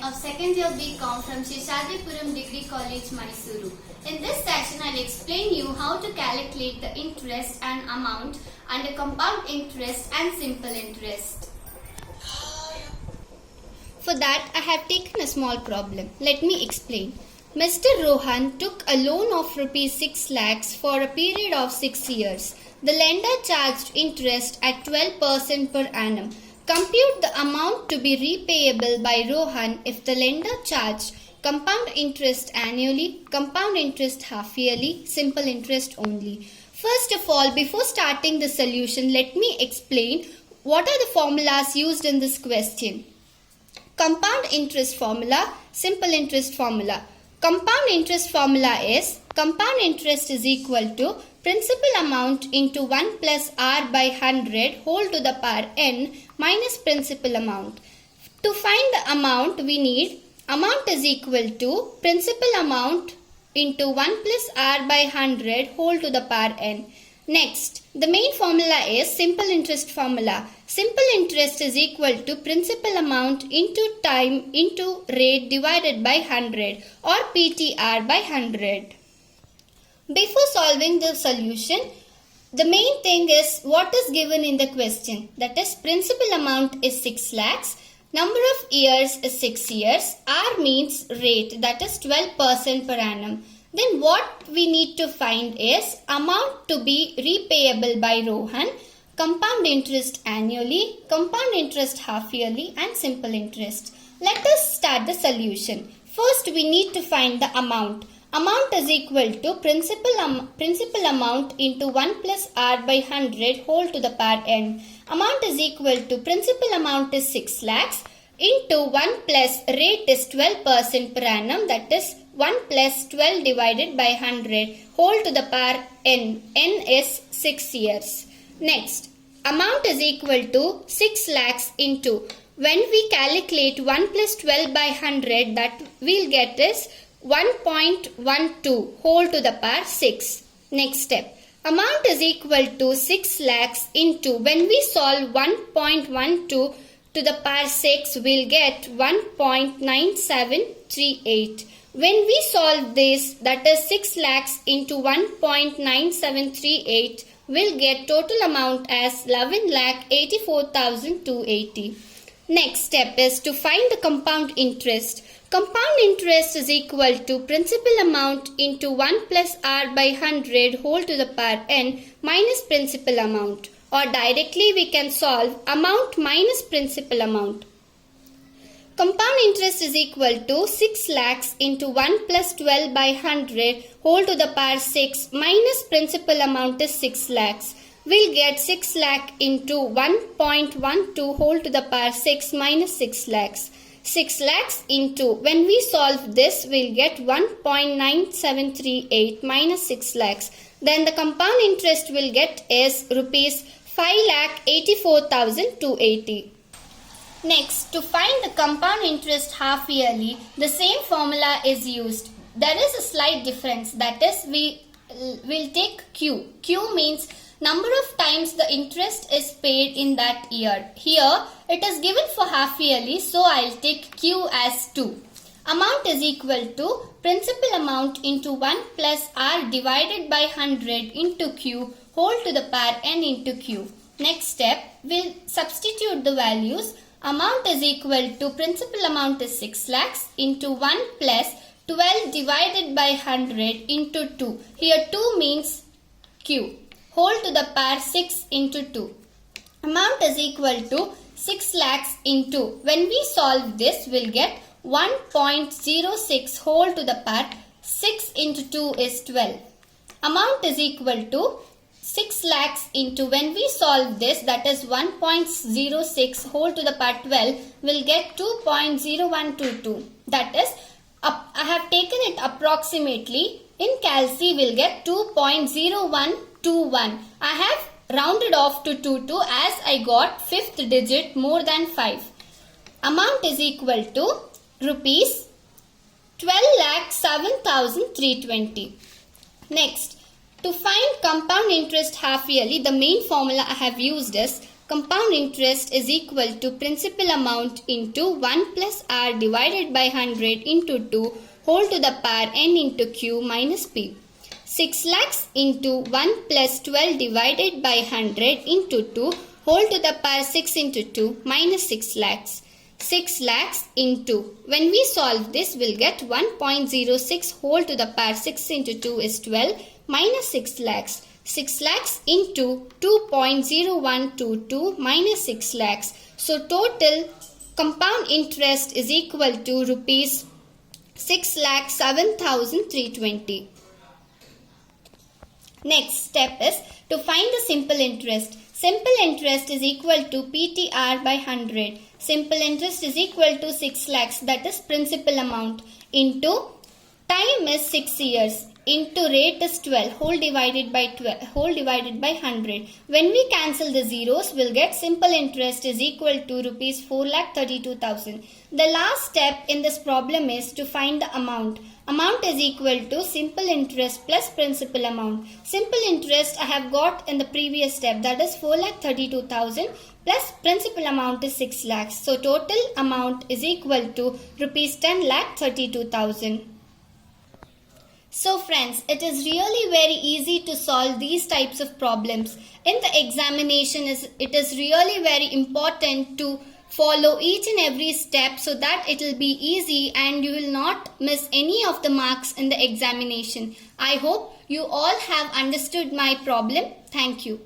of second year BCom from Seshadripuram Degree College, Mysuru. In this session, I'll explain you how to calculate the interest and amount under compound interest and simple interest. For that, I have taken a small problem. Let me explain. Mr. Rohan took a loan of rupees 6 lakhs for a period of 6 years. The lender charged interest at 12% per annum. Compute the amount to be repayable by Rohan if the lender charged compound interest annually, compound interest half yearly, simple interest only. First of all, before starting the solution, let me explain what are the formulas used in this question. Compound interest formula, simple interest formula. Compound interest formula is compound interest is equal to principal amount into 1 plus r by 100 whole to the power n minus principal amount. To find the amount, we need amount is equal to principal amount into 1 plus r by 100 whole to the power n. Next, the main formula is simple interest formula. Simple interest is equal to principal amount into time into rate divided by 100 or PTR by 100. Before solving the solution, the main thing is what is given in the question. That is, principal amount is 6 lakhs. Number of years is 6 years. R means rate, that is 12% per annum. Then what we need to find is amount to be repayable by Rohan, compound interest annually, compound interest half yearly and simple interest. Let us start the solution. First we need to find the amount. Amount is equal to principal amount into 1 plus r by 100 whole to the power n. Amount is equal to principal amount is 6 lakhs into 1 plus rate is 12% per annum, that is 1 plus 12 divided by 100 whole to the power n. N is 6 years. Next, amount is equal to 6 lakhs into, when we calculate 1 plus 12 by 100, that we'll get is 1.12 whole to the power 6. Next step, amount is equal to 6 lakhs into, when we solve 1.12 to the power 6, we'll get 1.9738. When we solve this, that is 6 lakhs into 1.9738, we'll get total amount as 11,84,280. Next step is to find the compound interest. Compound interest is equal to principal amount into 1 plus r by 100 whole to the power n minus principal amount. Or directly we can solve amount minus principal amount. Compound interest is equal to 6 lakhs into 1 plus 12 by 100 whole to the power 6 minus principal amount is 6 lakhs. We'll get 6 lakh into 1.12 whole to the power 6 minus 6 lakhs. 6 lakhs into, when we solve this, we'll get 1.9738 minus 6 lakhs. Then the compound interest we'll get is rupees 5,84,280. Next, to find the compound interest half yearly, the same formula is used. There is a slight difference, that is, we will take Q. Q means number of times the interest is paid in that year. Here, it is given for half yearly, so I'll take Q as 2. Amount is equal to principal amount into 1 plus r divided by 100 into Q whole to the power n into Q. Next step, we'll substitute the values. Amount is equal to principal amount is 6 lakhs into 1 plus 12 divided by 100 into 2. Here 2 means Q. Whole to the power 6 into 2. Amount is equal to 6 lakhs into, when we solve this, we'll get 1.06 whole to the power 6 into 2 is 12. Amount is equal to 6 lakhs into, when we solve this, that is 1.06 whole to the power 12, we'll get 2.0122. That is, I have taken it approximately. In Calci, we'll get 2.0121. I have rounded off to 22 as I got 5th digit more than 5. Amount is equal to rupees 12,07,320. Next, to find compound interest half yearly, the main formula I have used is Compound interest is equal to principal amount into 1 plus r divided by 100 into 2 whole to the power n into q minus p. 6 lakhs into 1 plus 12 divided by 100 into 2 whole to the power 6 into 2 minus 6 lakhs. 6 lakhs into, when we solve this, we'll get 1.06 whole to the power 6 into 2 is 12 minus 6 lakhs. 6 lakhs into 2.0122 minus 6 lakhs. So total compound interest is equal to rupees 6,07,320. Next step is to find the simple interest. Simple interest is equal to PTR by 100. Simple interest is equal to 6 lakhs, that is principal amount, into time is 6 years, into rate is 12 whole divided by 100. When we cancel the zeros, we'll get simple interest is equal to rupees 4,32,000. The last step in this problem is to find the amount. Amount is equal to simple interest plus principal amount. Simple interest I have got in the previous step, that is 4,32,000 plus principal amount is 6 lakhs. So total amount is equal to rupees 10,32,000. So friends, it is really very easy to solve these types of problems. In the examination, it is really very important to follow each and every step so that it will be easy and you will not miss any of the marks in the examination. I hope you all have understood my problem. Thank you.